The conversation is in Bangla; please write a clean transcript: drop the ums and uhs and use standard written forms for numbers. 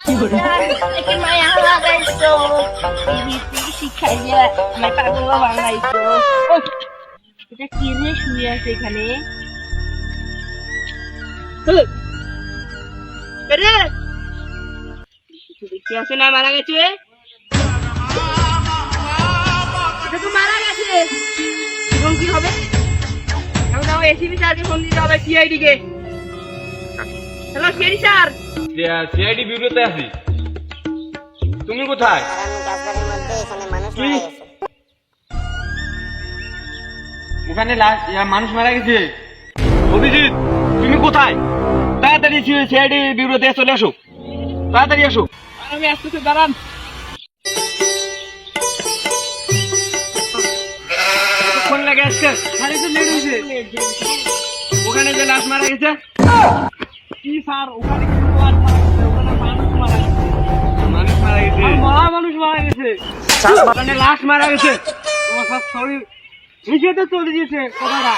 মায়া লাগাইছো শিখাই দিয়া আমার পাগল বানাইছো। এটা কি রে শুয়ে আছে এখানে? দেখতে আছে না মারা গেছে? এটা তো মারা গেছে। এখন কি হবে? এখন আমার এসিবি স্যারকে ফোন দিতে হবে, সিআইডি কে। Hello CID sir. সিআইডি বিউরোতে আছি। তুমি কোথায়? এখানে মানুষ মারা গেছে। অভিজিৎ তুমি কোথায়? তাড়াতাড়ি সিআইডি বিউরোতে চলে আসো, তাড়াতাড়ি আসো। আমি আসতেছি, দাঁড়ান। ফোন লাগে আজকে খালি তো লেট হয়েছে। ওখানে যে লাশ মারা গেছে। কি স্যার, ওখানে কিন্তু আর মারা গেছে, ওখানে মানুষ মারা গেছে। মানুষ মারা গেছে, মানুষ মারা গেছে। ওখানে লাশ মারা গেছে। স্যার সরি, লিখে তো চলে গেছে কথাটা।